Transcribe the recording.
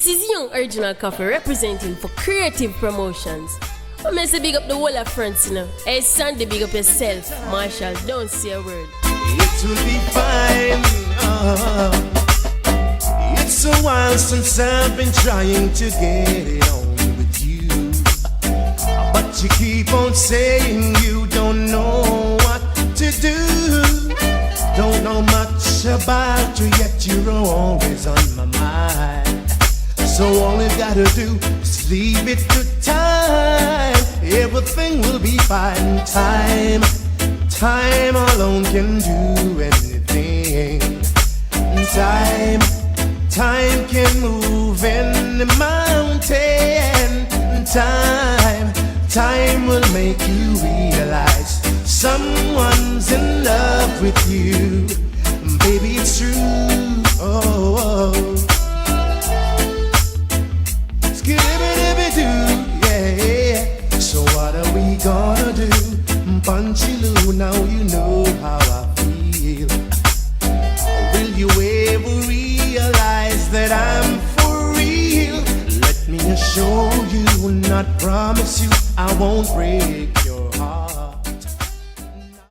This is Young Original Coffee representing for Creative Promotions. I may say big up the whole of France, you know. Hey Sandy, big up yourself. Marshall, don't say a word. It will be fine. It's a while since I've been trying to get it on with you, but you keep on saying you don't know what to do. Don't know much about you, yet you're always on my mind. So all you gotta do is leave it to time. Everything will be fine. Time alone can do anything. Time can move any mountain. Time will make you realize someone's in love with you. Baby, it's true. Oh. Yeah. So what are we gonna do? Punchy-loo, now you know how I feel. Will you ever realize that I'm for real? Let me assure you, not promise you I won't break your